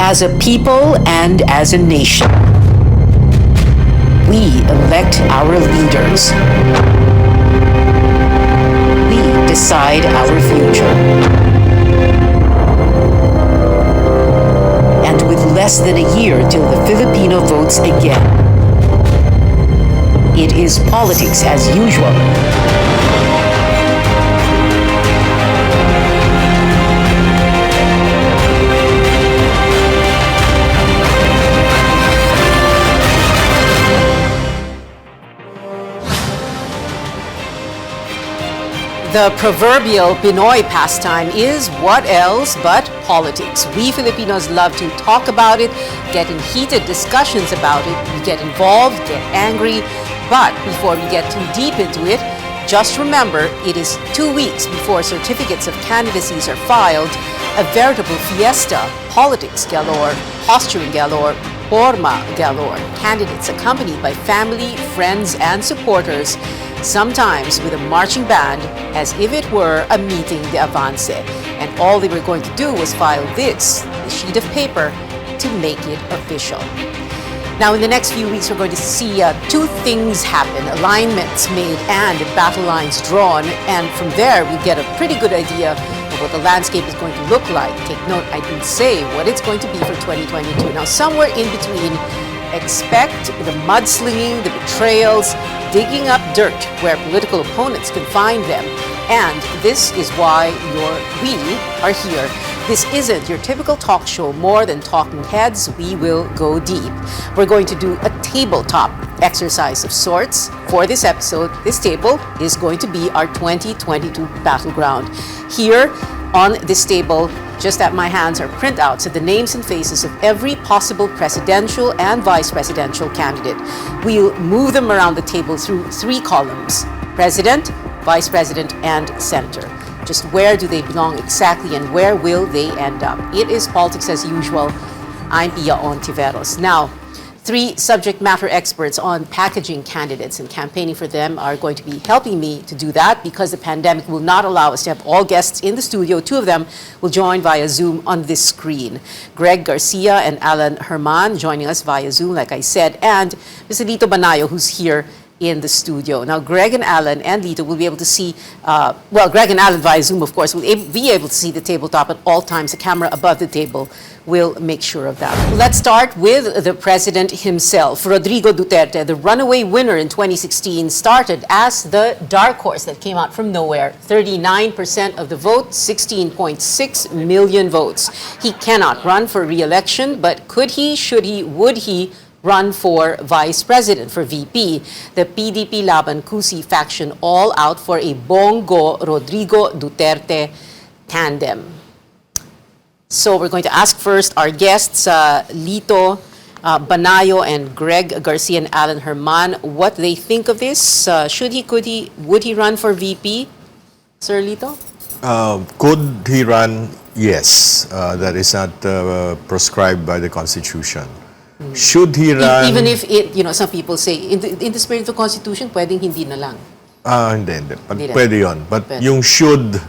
As a people and as a nation, we elect our leaders. We decide our future. And with less than a year till the Filipino votes again, it is politics as usual. The proverbial Pinoy pastime is what else but politics. We Filipinos love to talk about it, get in heated discussions about it, we get involved, get angry. But before we get too deep into it, just remember it is 2 weeks before certificates of candidacies are filed, a veritable fiesta, politics galore, posturing galore, forma galore, candidates accompanied by family, friends, and supporters, sometimes with a marching band as if it were a meeting de avance. And all they were going to do was file this sheet of paper to make it official. Now, in the next few weeks, we're going to see two things happen: alignments made and battle lines drawn. And from there, we get a pretty good idea of what the landscape is going to look like. Take note, I didn't say what it's going to be for 2022. Now, somewhere in between, expect the mudslinging, the betrayals, digging up dirt where political opponents can find them. And this is why we are here. This isn't your typical talk show. More than talking heads, we will go deep. We're going to do a tabletop exercise of sorts. For this episode, this table is going to be our 2022 battleground. Here on this table, just at my hands, are printouts of the names and faces of every possible presidential and vice presidential candidate. We'll move them around the table through 3 columns: president, vice president, and senator. Just where do they belong exactly and where will they end up? It is politics as usual. I'm Pia Hontiveros. Now, 3 subject matter experts on packaging candidates and campaigning for them are going to be helping me to do that because the pandemic will not allow us to have all guests in the studio. 2 of them will join via Zoom on this screen. Greg Garcia and Alan Herman joining us via Zoom, like I said, and Mr. Lito Banayo, who's here in the studio. Now, Greg and Alan and Lito will be able to see, Greg and Alan via Zoom, of course, will be able to see the tabletop at all times. The camera above the table will make sure of that. Let's start with the president himself. Rodrigo Duterte, the runaway winner in 2016, started as the dark horse that came out from nowhere. 39% of the vote, 16.6 million votes. He cannot run for re-election, but could he, should he, would he run for vice president, for VP? The PDP Laban Kusi faction all out for a Bongo Rodrigo Duterte tandem. So we're going to ask first our guests, Lito Banayo and Greg Garcia and Alan Herman, what they think of this. Should he, could he, would he run for VP? Sir Lito? Could he run? Yes. That is not prescribed by the Constitution. Should he run? Even if it, some people say, in the spirit of the Constitution, pwedeng hindi na lang. Hindi. Pwede yun. But yung should,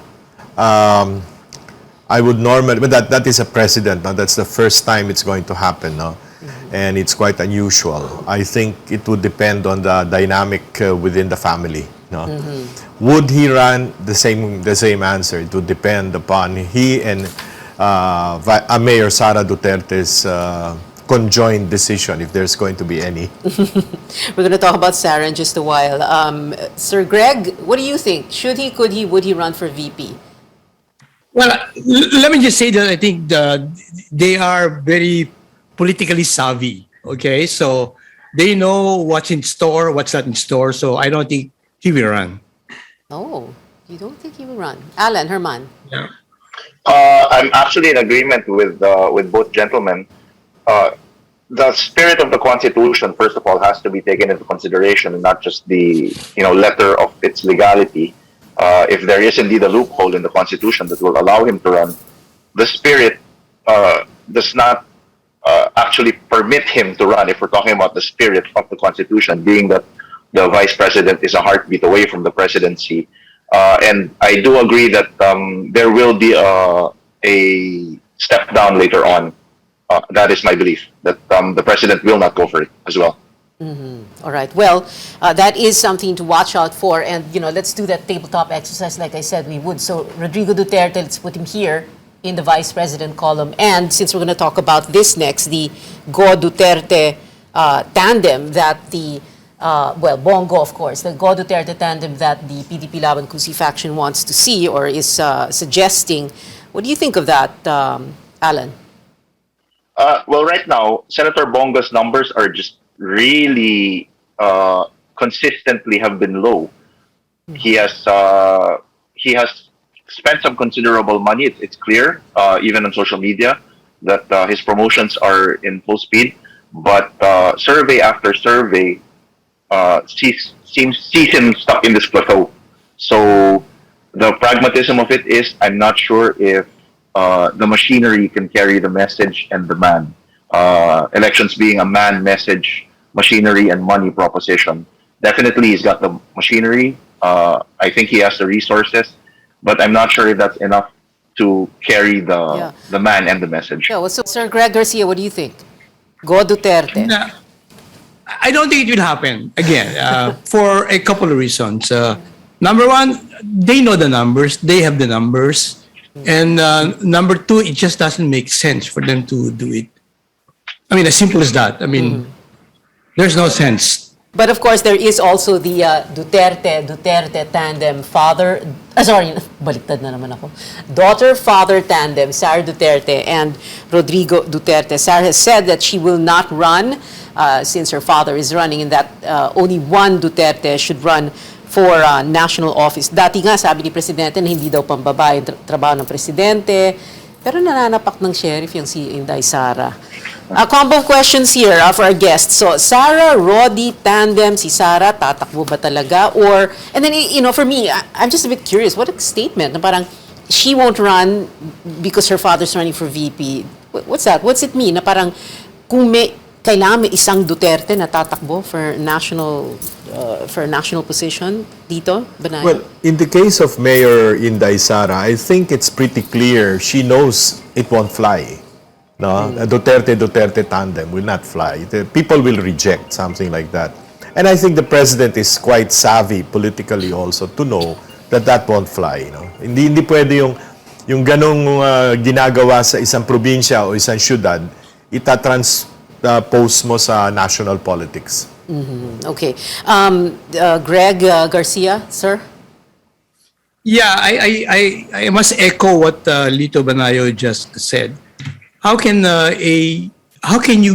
I would normally, but that is a precedent. No? That's the first time it's going to happen. No? And it's quite unusual. I think it would depend on the dynamic within the family. No? Would he run? The same answer. It would depend upon he and Mayor Sara Duterte's conjoined decision, if there's going to be any. We're going to talk about Sarah in just a while. Sir Greg, what do you think? Should he, could he, would he run for VP? Well, let me just say that I think they are very politically savvy, okay? So they know what's in store, what's not in store, so I don't think he will run. Oh, you don't think he will run? Alan, Herman? Yeah. I'm actually in agreement with both gentlemen. The spirit of the Constitution, first of all, has to be taken into consideration, and not just the letter of its legality. If there is indeed a loophole in the Constitution that will allow him to run, the spirit does not actually permit him to run. If we're talking about the spirit of the Constitution, being that the vice president is a heartbeat away from the presidency, and I do agree that there will be a step down later on. That is my belief that the president will not go for it as well. All right. Well, that is something to watch out for. And, let's do that tabletop exercise like I said we would. So, Rodrigo Duterte, let's put him here in the vice president column. And since we're going to talk about this next, the Go Duterte tandem that Bongo, of course, the Go Duterte tandem that the PDP Laban Kusi faction wants to see or is suggesting. What do you think of that, Alan? Well, right now, Senator Bongo's numbers are just really consistently have been low. He has spent some considerable money. It's clear, even on social media, that his promotions are in full speed. But survey after survey sees him stuck in this plateau. So the pragmatism of it is, I'm not sure if the machinery can carry the message and the man. Elections being a man, message, machinery, and money proposition. Definitely, he's got the machinery. I think he has the resources, but I'm not sure if that's enough to carry the man and the message. Yeah. Well, so, Sir Greg Garcia, what do you think? Go Duterte. No, I don't think it will happen again for a couple of reasons. Number one, they know the numbers. They have the numbers. And number two, it just doesn't make sense for them to do it. I mean, as simple as that. I mean, there's no sense. But of course, there is also the Duterte tandem baliktad na naman ako. Daughter-father tandem, Sara Duterte and Rodrigo Duterte. Sara has said that she will not run since her father is running and that only one Duterte should run for national office. Dati nga, sabi ni Presidente na hindi daw pambabae trabaho ng Presidente. Pero nananapak ng sheriff yung si Inday Sara. Combo questions here for our guests. So, Sara, Roddy, tandem, si Sara, tatakbo ba talaga? Or, and then, for me, I'm just a bit curious. What a statement. Na parang, she won't run because her father's running for VP. What's that? What's it mean? Na parang, kung kailangan may isang Duterte na tatakbo for a national position dito, Banay? Well, in the case of Mayor Inday Sara, I think it's pretty clear she knows it won't fly. No, a Duterte tandem will not fly. The people will reject something like that. And I think the president is quite savvy politically also to know that won't fly. Hindi pwede yung ganong ginagawa sa isang probinsya o isang syudad, itatranspose mo sa national politics. Okay. Greg Garcia, sir? Yeah, I must echo what Lito Banayo just said. How can you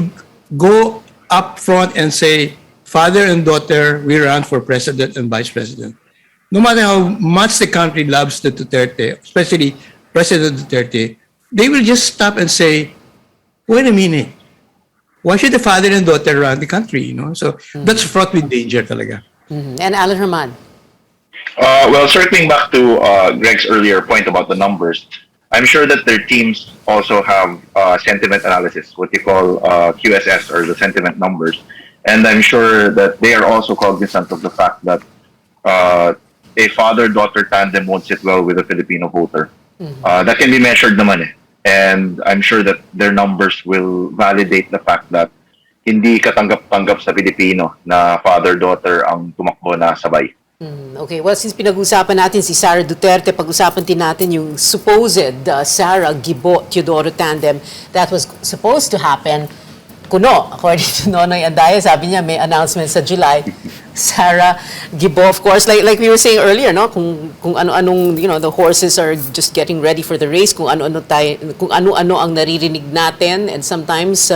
go up front and say father and daughter we run for president and vice president? No matter how much the country loves the Duterte, especially President Duterte, they will just stop and say, wait a minute, why should the father and daughter run the country? So that's fraught with danger talaga. And Alan Herman. Well, circling back to Greg's earlier point about the numbers, I'm sure that their teams also have sentiment analysis, what you call QSS or the sentiment numbers. And I'm sure that they are also cognizant of the fact that a father-daughter tandem won't sit well with a Filipino voter. That can be measured naman eh. And I'm sure that their numbers will validate the fact that hindi katanggap-tanggap sa Pilipino na father-daughter ang tumakbo na sabay. Okay, well, since pinag-usapan natin si Sara Duterte, pag-usapan din natin yung supposed Sara Gibo Teodoro tandem that was supposed to happen. Kuno, according to Nonoy Andaya, sabi niya may announcement sa July. Sara Gibo, of course, like we were saying earlier, no, kung ano-anong, the horses are just getting ready for the race, kung ano-ano ang naririnig natin, and sometimes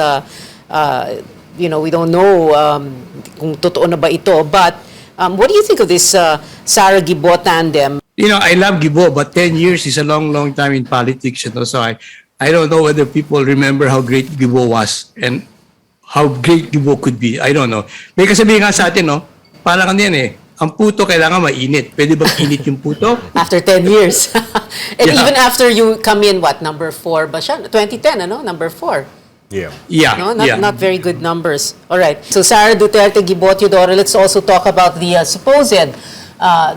we don't know kung totoo na ba ito, but what do you think of this Sara Gibo tandem? I love Gibo, but 10 years is a long, long time in politics. So I don't know whether people remember how great Gibo was and how great Gibo could be. I don't know. May kasabihin nga sa atin, parang ano yan ang puto kailangan mainit. Pwede bang init yung puto? After 10 years. And even after you come in, number 4 ba siya? 2010, number 4. Yeah. No, not very good numbers. All right. So Sara Duterte, Gibo Teodoro, let's also talk about the supposed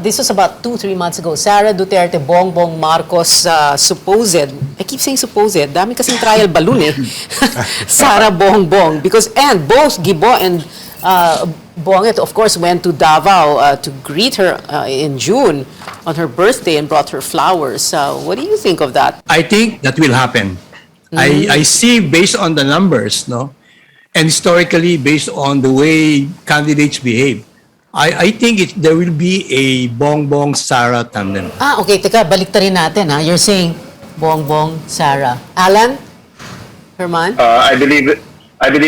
This was about 2-3 months ago. Sara Duterte, Bongbong Marcos, supposed, I keep saying supposed, dami kasing trial balloon eh. Sara Bongbong, and both Gibo and Bonget, of course, went to Davao to greet her in June on her birthday and brought her flowers. What do you think of that? I think that will happen. I see based on the numbers, no, and historically based on the way candidates behave. I think there will be a Bongbong Sara tandem. Okay, teka, baliktarin natin ha. You're saying Bongbong Sara. Alan? Herman? I believe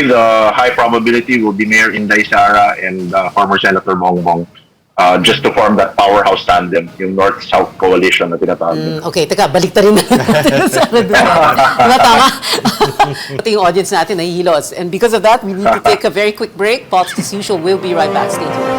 the high probability will be Mayor Inday Sara and former Senator Bongbong, just to form that powerhouse tandem, yung North-South coalition na tinatawag. Okay, teka, baliktarin na natin. Diba tama? Pati yung audience natin nahihilos. And because of that, we need to take a very quick break. Politics as usual, we'll be right back. Stay tuned.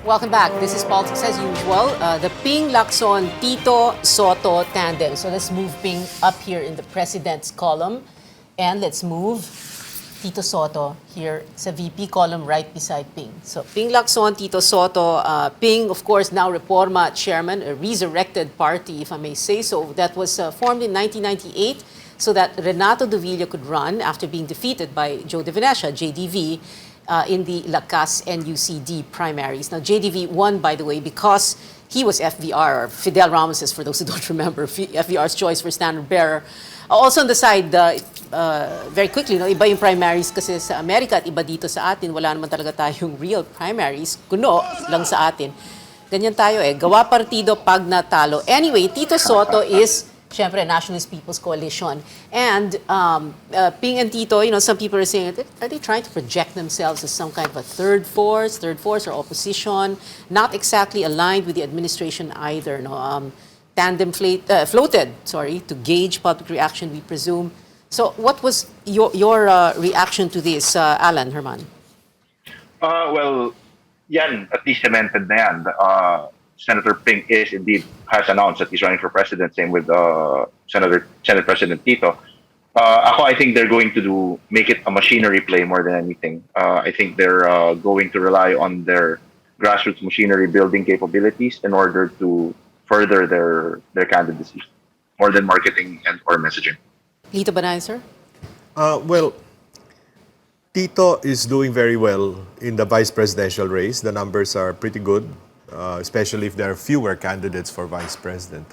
Welcome back. This is Politics as usual. The Ping Lacson Tito Soto tandem. So let's move Ping up here in the President's column. And let's move Tito Soto here sa VP column right beside Ping. So Ping Lacson, Tito Soto. Ping, of course, now Reforma chairman, a resurrected party, if I may say so, that was formed in 1998 so that Renato de Villa could run after being defeated by Joe De Venecia, JDV, in the Lakas and UCD primaries. Now, JDV won, by the way, because he was FVR, or Fidel Ramos's, for those who don't remember, FVR's choice for standard bearer. Also on the side, very quickly, no, iba yung primaries kasi sa Amerika at iba dito sa atin. Wala naman talaga tayong real primaries. Kuno lang sa atin. Ganyan tayo eh. Gawa partido pag natalo. Anyway, Tito Soto is syempre, Nationalist People's Coalition. And Ping and Tito, you know, some people are saying, are they trying to project themselves as some kind of a third force or opposition? Not exactly aligned with the administration either. No? Tandem floated, to gauge public reaction, we presume. So what was your reaction to this, Alan, Herman? Well, yan, at least cemented na yan. Senator Ping has announced that he's running for president. Same with Senate President Tito. I think they're going to make it a machinery play more than anything. I think they're going to rely on their grassroots machinery building capabilities in order to further their candidacy, more than marketing and or messaging. Lito Banay, sir? Well, Tito is doing very well in the vice presidential race. The numbers are pretty good. Especially if there are fewer candidates for vice president.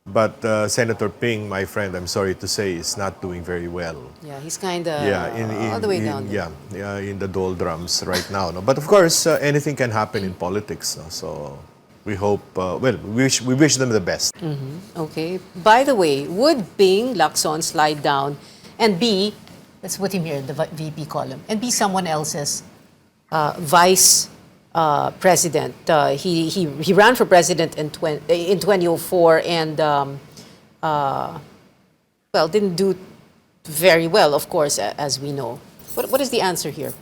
But Senator Ping, my friend, I'm sorry to say, is not doing very well. Yeah, he's kind of all the way down. In the doldrums right now. No? But of course, anything can happen in politics. No? So we hope, we wish them the best. Okay. By the way, would Ping Lacson slide down and be, let's put him here in the VP column, and be someone else's vice president? He ran for president in 2004 and didn't do very well, of course, as we know. What is the answer here?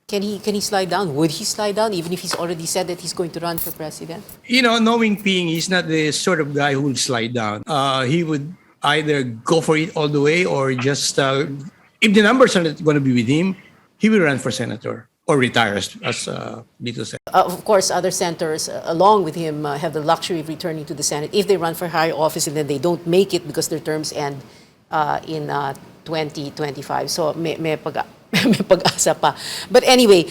Can he slide down? Would he slide down even if he's already said that he's going to run for president? You know, knowing Ping, he's not the sort of guy who will slide down. He would either go for it all the way or just, if the numbers are not going to be with him, he will run for senator. Or retire, as Lito said. Of course, other senators, along with him, have the luxury of returning to the Senate if they run for high office and then they don't make it because their terms end in 2025. So may pag-asa pa. But anyway,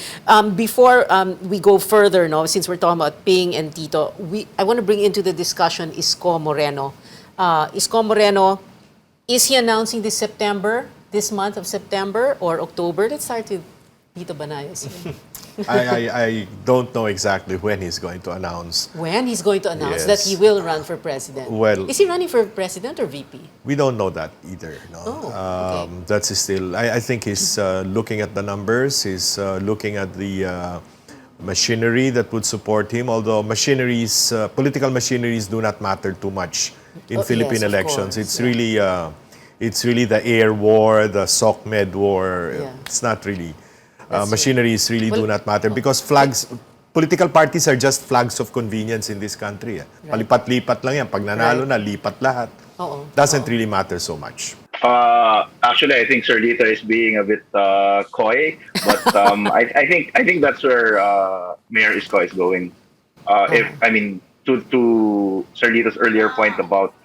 before we go further, no, since we're talking about Ping and Tito, I want to bring into the discussion Isko Moreno. Isko Moreno, is he announcing this month of September or October? Let's start with Tito Banayos. I don't know exactly when he's going to announce. When he's going to announce Yes. that he will run for president. Well, is he running for president or VP? We don't know that either. No? Okay. That's still. I think he's looking at the numbers. He's looking at the machinery that would support him, although machineries, political machineries do not matter too much in Philippine yes, of elections. course, It's really the air war, the SOCMED war. Yeah. It's not really. That's Machineries really do not matter because flags, political parties are just flags of convenience in this country. Palipat-lipat lang yan. Pag nanalo na, lipat lahat. Doesn't really matter so much. Actually, I think Sir Lito is being a bit coy, but I think that's where Mayor Isko is going. To Sir Lito's earlier point about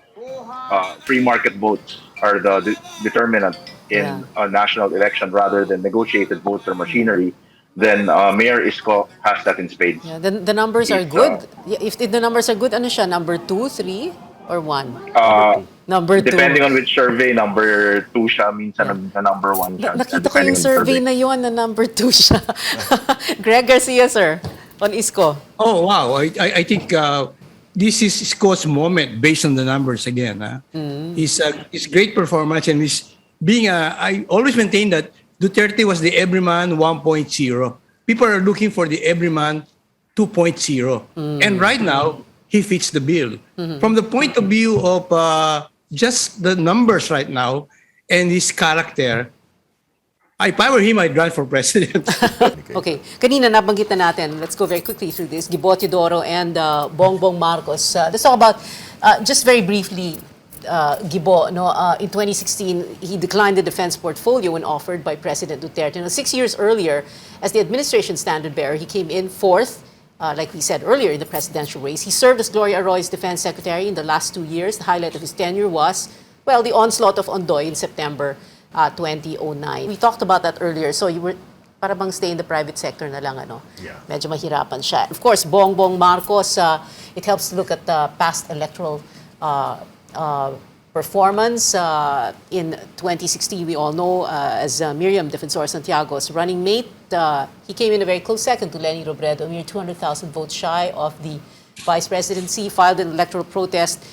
free market votes are the determinant in a national election rather than negotiated votes or machinery, then Mayor Isko has that in spades. Yeah, the numbers are good. If the numbers are good, ano siya, number 2, 3, or 1? Number 2. Depending on which survey, number 2 siya, minsan na number 1 siya. Nakita ko yung survey na yun na number 2 siya. Greg Garcia, sir, on Isko. Oh, wow. I think this is Isko's moment based on the numbers again. His great performance and his being I always maintain that Duterte was the everyman 1.0. People are looking for the everyman 2.0. And right now, he fits the bill. From the point of view of just the numbers right now and his character, if I were him, I'd run for president. Okay. Kanina nabanggit na natin. Let's go very quickly through this. Gibo Teodoro and Bongbong Marcos. Let's talk about, just very briefly, Gibo. In 2016, he declined the defense portfolio when offered by President Duterte. 6 years earlier, as the administration standard bearer, he came in fourth, like we said earlier, in the presidential race. He served as Gloria Arroyo's defense secretary in the last 2 years. The highlight of his tenure was, well, the onslaught of Ondoy in September 2009. We talked about that earlier. So you were para bang stay in the private sector na lang, ano? Yeah. Medyo mahirapan siya. Of course, Bongbong Marcos, it helps to look at the past electoral performance. In 2016, we all know, as Miriam Defensor Santiago's running mate, he came in a very close second to Lenny Robredo, a mere 200,000 votes shy of the vice presidency, filed an electoral protest.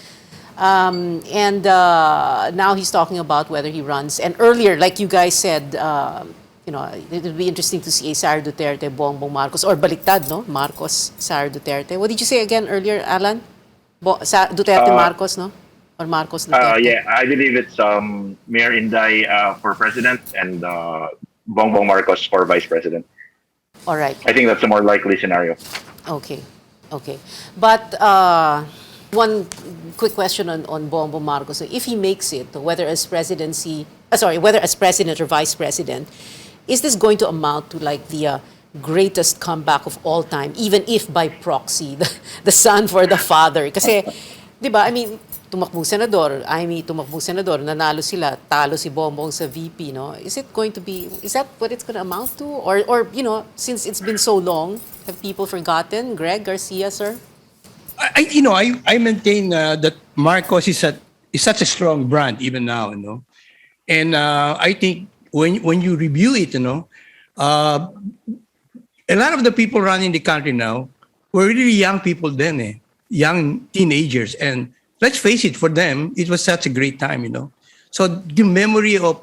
And now he's talking about whether he runs. And earlier, like you guys said, it would be interesting to see a Sara Duterte, Bongbong Marcos, or baliktad, no? Marcos, Sara Duterte. What did you say again earlier, Alan? Duterte Marcos, no? Or Marcos Duterte? Yeah, I believe it's Mayor Inday for president and Bongbong Marcos for vice president. All right. I think that's a more likely scenario. Okay. But one quick question on Bongbong Marcos. If he makes it, whether as president or vice president, is this going to amount to like the greatest comeback of all time, even if by proxy, the son for the father? Kasi, di ba, tumakbong senador, nanalo sila, talo si Bongbong sa VP, no? Is that what it's going to amount to? Or since it's been so long, have people forgotten? Greg Garcia, sir? I maintain that Marcos is such a strong brand even now, And I think when you review it, a lot of the people running the country now were really young people then, young teenagers. And let's face it, for them, it was such a great time, So the memory of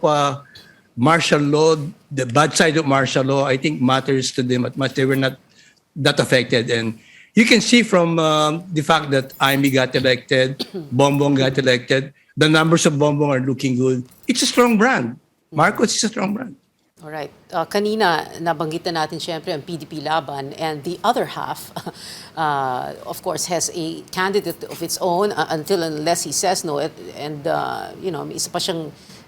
martial law, the bad side of martial law, I think matters to them as much. They were not that affected. And you can see from the fact that Amy got elected, Bongbong got elected, the numbers of Bongbong are looking good. It's a strong brand. Marcos is a strong brand. All right. Kanina, nabanggit na natin siyempre ang PDP laban, and the other half, of course, has a candidate of its own unless he says no. And,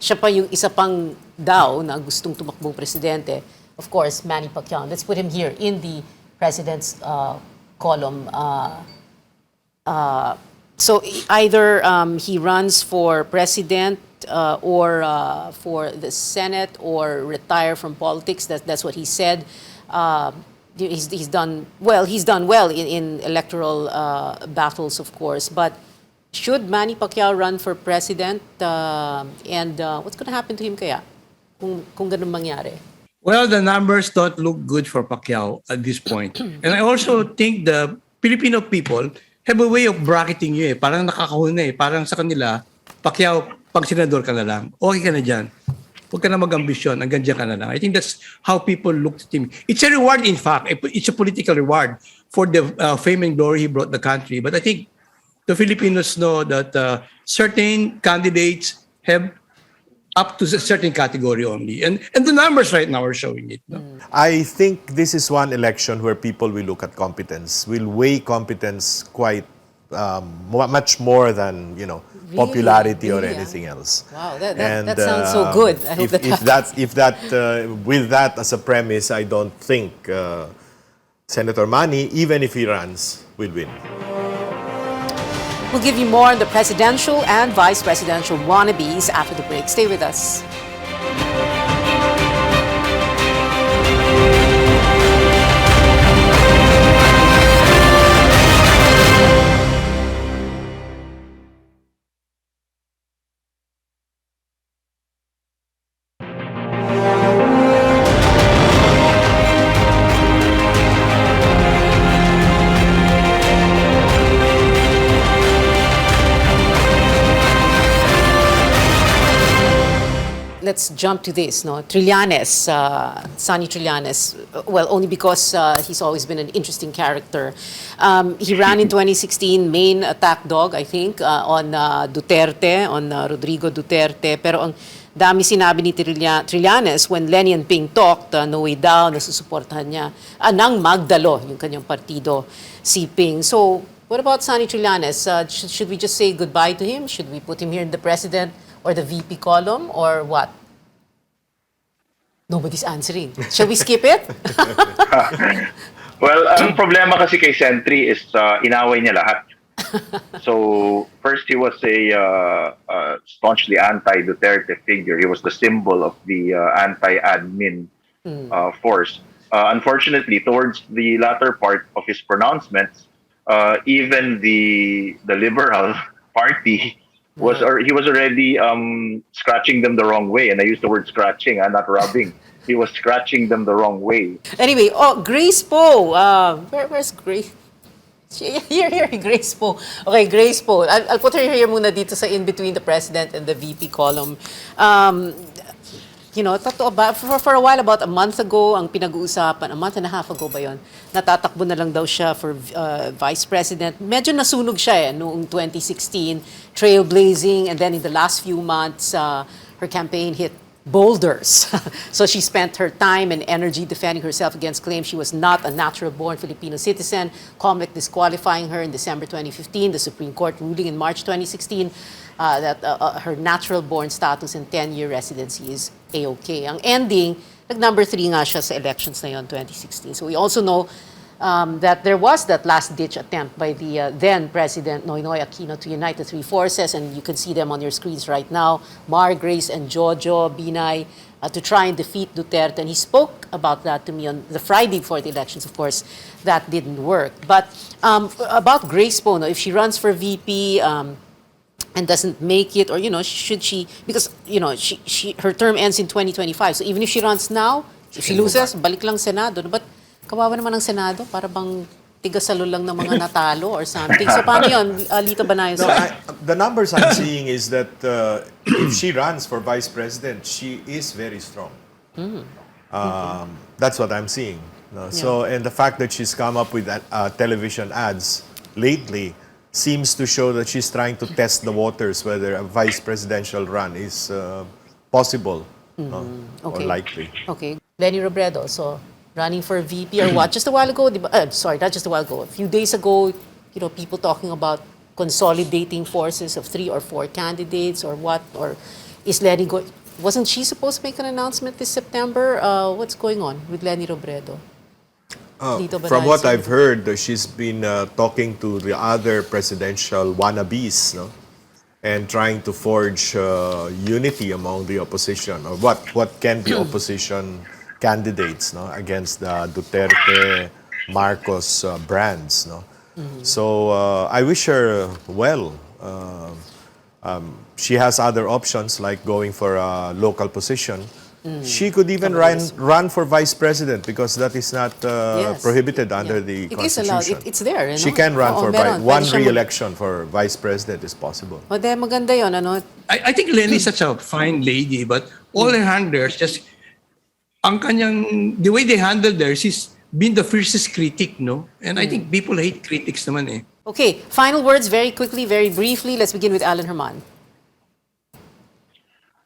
siya pa yung isa pang daw na gustong tumakbong presidente. Of course, Manny Pacquiao. Let's put him here in the president's column. So either he runs for president or for the Senate or retire from politics. That's what he said. He's done well. He's done well in electoral battles, of course. But should Manny Pacquiao run for president? And what's going to happen to him kaya kung ganun mangyari? Well, the numbers don't look good for Pacquiao at this point. And I also think the Filipino people have a way of bracketing you. Parang nakakahon na. Parang sa kanila, Pacquiao, pag senador ka na lang, okay ka na dyan. Huwag ka na mag-ambisyon, hanggang dyan ka na lang. I think that's how people looked at him. It's a reward, in fact. It's a political reward for the fame and glory he brought the country. But I think the Filipinos know that certain candidates have up to a certain category only. And the numbers right now are showing it. No? I think this is one election where people will look at competence, will weigh competence quite much more than, popularity or Really, anything else. Wow, that sounds so good. I hope With that as a premise, I don't think Senator Manny, even if he runs, will win. We'll give you more on the presidential and vice presidential wannabes after the break. Stay with us. Let's jump to this, no? Trillanes, Sonny Trillanes. Well, only because he's always been an interesting character. He ran in 2016, main attack dog, I think, on Duterte, on Rodrigo Duterte. Pero ang dami sinabi ni Trillanes when Lenny and Ping talked, no way down, nasusuportahan niya. Nang magdalo, yung kanyang partido, si Ping. So, what about Sonny Trillanes? Should we just say goodbye to him? Should we put him here in the president or the VP column, or what? Nobody's answering. Shall we skip it? Well, ang problema kasi kay Sentry is inaway niya lahat. So, first he was a staunchly anti-Duterte figure. He was the symbol of the anti-admin force. Unfortunately, towards the latter part of his pronouncements, even the Liberal Party he was already scratching them the wrong way, and I use the word scratching, not rubbing. He was scratching them the wrong way. Anyway, Grace Poe. Where's Grace? Here, Grace Poe. Okay, Grace Poe. I'll put her here muna dito sa in between the president and the VP column. Totoo ba? For a while, about a month ago, ang pinag-uusapan, a month and a half ago ba yon? Natatakbo na lang daw siya for vice president. Medyo nasunog siya noong 2016, trailblazing, and then in the last few months, her campaign hit boulders. So she spent her time and energy defending herself against claims she was not a natural-born Filipino citizen, COMELEC disqualifying her in December 2015, the Supreme Court ruling in March 2016 that her natural-born status and 10-year residency is A-OK. Ang ending, nag-number 3 nga siya sa elections na yon, 2016. So we also know that there was that last-ditch attempt by the then-President Noynoy Aquino to unite the three forces, and you can see them on your screens right now, Mar, Grace, and Jojo, Binay, to try and defeat Duterte. And he spoke about that to me on the Friday before the elections. Of course, that didn't work. But about Grace Poe, if she runs for VP and doesn't make it, or, should she, because, her term ends in 2025. So even if she runs now, if she loses, balik lang Senado. But kawawa naman ang Senado, para bang tigasalo lang ng mga natalo or something. So paano yun, Lito Banayo? No, the numbers I'm seeing is that if she runs for vice president, she is very strong. That's what I'm seeing. No? Yeah. So, and the fact that she's come up with television ads lately seems to show that she's trying to test the waters whether a vice presidential run is possible or likely. Okay. Lenny Robredo, so running for VP or what? Just a while ago, sorry, not just a while ago, a few days ago, people talking about consolidating forces of 3 or 4 candidates or what? Or is Lenny going? Wasn't she supposed to make an announcement this September? What's going on with Lenny Robredo? From what I've heard, she's been talking to the other presidential wannabes, no? And trying to forge unity among the opposition, or what can be opposition candidates, no, against the Duterte, Marcos brands, no. So I wish her well. She has other options like going for a local position, She could even run for vice president because that is not Yes. prohibited under Yeah. the It is allowed. Constitution. It's there. You know? She can run Oo, for meron. one Pwede siya re-election for vice president is possible. O, de, maganda yun, ano? I think Lenny is such a fine lady, but all her handlers just the way they handle her, she's been the fiercest critic, no? And I think people hate critics naman eh. Okay, final words very quickly, very briefly. Let's begin with Alan Herman.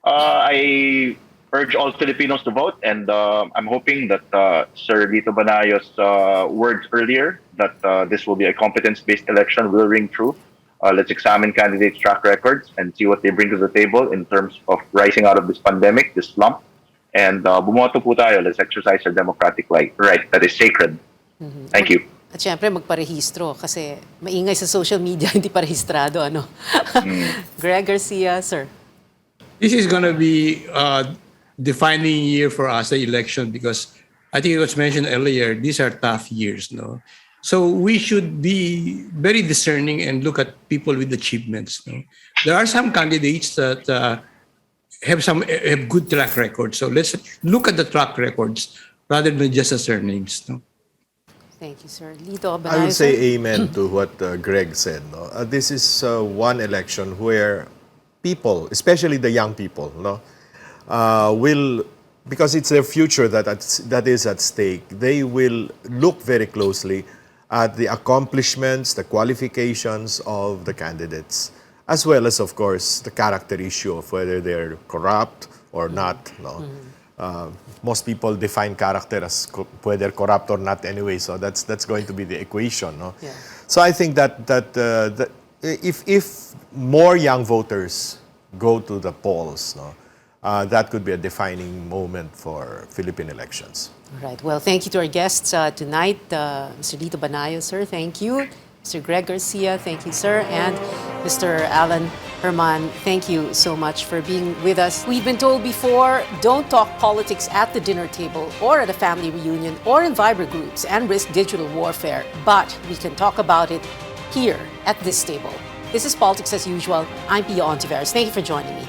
I urge all Filipinos to vote, and I'm hoping that Sir Lito Banayo's words earlier that this will be a competence-based election will ring true. Let's examine candidates' track records and see what they bring to the table in terms of rising out of this pandemic, this slump. And bumoto po tayo. Let's exercise our democratic right that is sacred. Thank you. At syempre, magparehistro kasi maingay sa social media, hindi pa rehistrado, ano? Greg Garcia, sir. This is going to be a defining year for us, the election, because I think it was mentioned earlier, these are tough years, no? So we should be very discerning and look at people with achievements. No? There are some candidates that have good track records. So let's look at the track records rather than just the surnames. No? Thank you, sir. Lito Banayo, I would sir. say amen to what Greg said. No? This is one election where people, especially the young people, no, will, because it's their future that is at stake, they will look very closely at the accomplishments, the qualifications of the candidates, as well as, of course, the character issue of whether they're corrupt or not. No? Most people define character as whether corrupt or not anyway, so that's going to be the equation. No? Yeah. So I think that if more young voters go to the polls, no, that could be a defining moment for Philippine elections. All right. Well, thank you to our guests tonight. Mr. Lito Banayo, sir, thank you. Mr. Greg Garcia, thank you, sir. And Mr. Alan Herman, thank you so much for being with us. We've been told before, don't talk politics at the dinner table or at a family reunion or in Viber groups and risk digital warfare. But we can talk about it here at this table. This is Politics as Usual. I'm Pia Hontiveros. Thank you for joining me.